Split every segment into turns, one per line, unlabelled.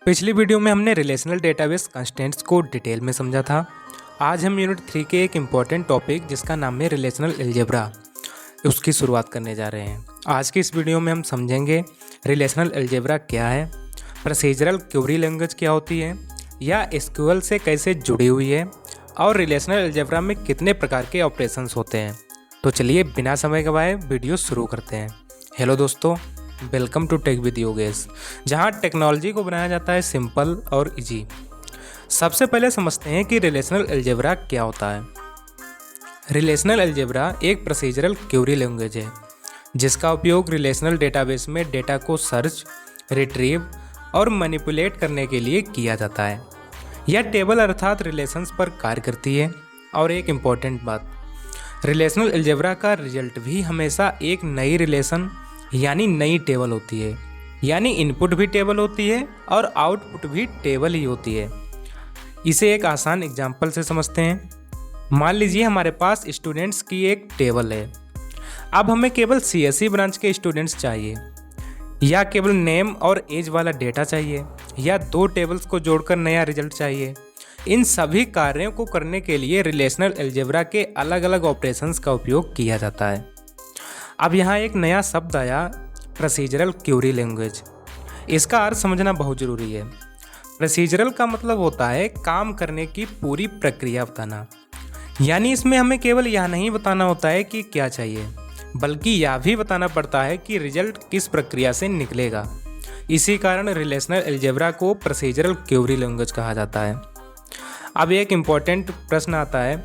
पिछली वीडियो में हमने रिलेशनल डेटाबेस कंस्ट्रेंट्स को डिटेल में समझा था। आज हम यूनिट 3 के एक इम्पॉर्टेंट टॉपिक जिसका नाम है रिलेशनल अलजेब्रा उसकी शुरुआत करने जा रहे हैं। आज की इस वीडियो में हम समझेंगे रिलेशनल अलजेब्रा क्या है, प्रोसीजरल क्वेरी लैंग्वेज क्या होती है या एसक्यूएल से कैसे जुड़ी हुई है और रिलेशनल अलजेब्रा में कितने प्रकार के ऑपरेशंस होते हैं। तो चलिए बिना समय गवाए वीडियो शुरू करते हैं। हेलो दोस्तों, welcome to tech with Yogesh, जहां टेक्नोलॉजी को बनाया जाता है सिंपल और इजी। सबसे पहले समझते हैं कि रिलेशनल अलजेब्रा क्या होता है। रिलेशनल अलजेब्रा एक प्रोसीजरल क्वेरी लैंग्वेज है जिसका उपयोग रिलेशनल डेटाबेस में डेटा को सर्च, रिट्रीव और मैनिपुलेट करने के लिए किया जाता है। यह टेबल अर्थात रिलेशंस पर कार्य करती है। और एक इम्पॉर्टेंट बात, रिलेशनल अलजेब्रा का रिजल्ट भी हमेशा एक नई रिलेशन यानी नई टेबल होती है, यानी इनपुट भी टेबल होती है और आउटपुट भी टेबल ही होती है। इसे एक आसान एग्जांपल से समझते हैं। मान लीजिए हमारे पास स्टूडेंट्स की एक टेबल है। अब हमें केवल सीएसई ब्रांच के स्टूडेंट्स चाहिए, या केवल नेम और एज वाला डेटा चाहिए, या दो टेबल्स को जोड़कर नया रिजल्ट चाहिए। इन सभी कार्यों को करने के लिए रिलेशनल अलजेब्रा के अलग अलग ऑपरेशंस का उपयोग किया जाता है। अब यहाँ एक नया शब्द आया, प्रोसीजरल क्वेरी लैंग्वेज। इसका अर्थ समझना बहुत ज़रूरी है। प्रोसीजरल का मतलब होता है काम करने की पूरी प्रक्रिया बताना, यानी इसमें हमें केवल यह नहीं बताना होता है कि क्या चाहिए, बल्कि यह भी बताना पड़ता है कि रिजल्ट किस प्रक्रिया से निकलेगा। इसी कारण रिलेशनल अलजेब्रा को प्रोसीजरल क्वेरी लैंग्वेज कहा जाता है। अब एक इम्पॉर्टेंट प्रश्न आता है,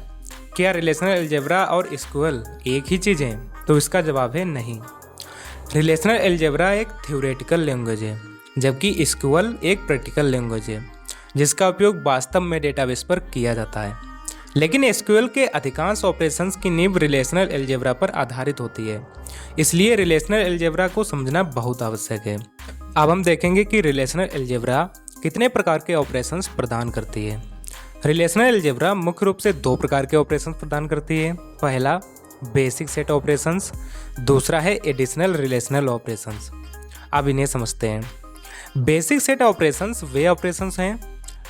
क्या रिलेशनल अलजेब्रा और एसक्यूएल एक ही चीज़ है? तो इसका जवाब है नहीं। रिलेशनल अलजेब्रा एक थ्योरेटिकल लैंग्वेज है, जबकि एसक्यूएल एक प्रैक्टिकल लैंग्वेज है जिसका उपयोग वास्तव में डेटाबेस पर किया जाता है। लेकिन एसक्यूएल के अधिकांश ऑपरेशंस की नींव रिलेशनल अलजेब्रा पर आधारित होती है, इसलिए रिलेशनल अलजेब्रा को समझना बहुत आवश्यक है। अब हम देखेंगे कि रिलेशनल अलजेब्रा कितने प्रकार के ऑपरेशंस प्रदान करती है। रिलेशनल अलजेब्रा मुख्य रूप से दो प्रकार के ऑपरेशंस प्रदान करती है। पहला बेसिक सेट ऑपरेशंस, दूसरा है एडिशनल रिलेशनल ऑपरेशंस। अब इन्हें समझते हैं। बेसिक सेट ऑपरेशंस वे ऑपरेशंस हैं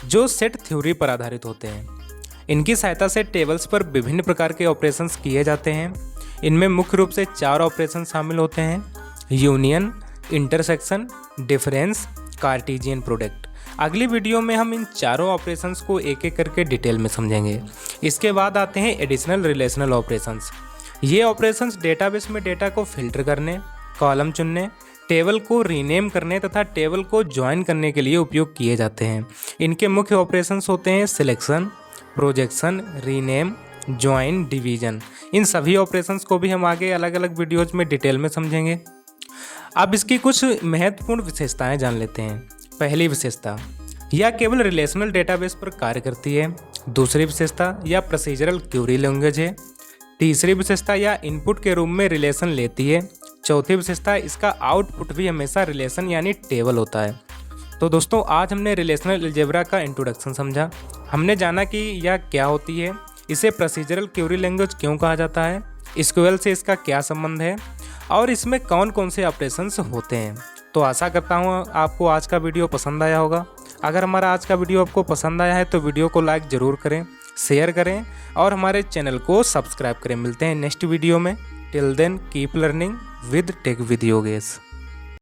जो सेट थ्योरी पर आधारित होते हैं। इनकी सहायता से टेबल्स पर विभिन्न प्रकार के ऑपरेशंस किए जाते हैं। इनमें मुख्य रूप से 4 ऑपरेशन शामिल होते हैं: union, intersection, difference, Cartesian product. अगली वीडियो में हम इन चारों ऑपरेशंस को एक एक करके डिटेल में समझेंगे। इसके बाद आते हैं एडिशनल रिलेशनल ऑपरेशंस। ये ऑपरेशंस डेटाबेस में डेटा को फिल्टर करने, कॉलम चुनने, टेबल को रीनेम करने तथा टेबल को ज्वाइन करने के लिए उपयोग किए जाते हैं। इनके मुख्य ऑपरेशंस होते हैं selection, projection, rename, join, division. इन सभी ऑपरेशंस को भी हम आगे अलग अलग वीडियोज में डिटेल में समझेंगे। अब इसकी कुछ महत्वपूर्ण विशेषताएं जान लेते हैं। पहली विशेषता, यह केवल रिलेशनल डेटाबेस पर कार्य करती है। दूसरी विशेषता, यह प्रोसीजरल क्वेरी लैंग्वेज है। तीसरी विशेषता, यह इनपुट के रूप में रिलेशन लेती है। चौथी विशेषता, इसका आउटपुट भी हमेशा रिलेशन यानी टेबल होता है। तो दोस्तों, आज हमने रिलेशनल अलजेब्रा का इंट्रोडक्शन समझा। हमने जाना कि यह क्या होती है, इसे प्रोसीजरल क्वेरी लैंग्वेज क्यों कहा जाता है, एसक्यूएल से इसका क्या संबंध है और इसमें कौन कौन से ऑपरेशंस होते हैं। तो आशा करता हूँ आपको आज का वीडियो पसंद आया होगा। अगर हमारा आज का वीडियो आपको पसंद आया है तो वीडियो को लाइक ज़रूर करें, शेयर करें और हमारे चैनल को सब्सक्राइब करें। मिलते हैं नेक्स्ट वीडियो में। Till then keep learning with tech with Yogesh.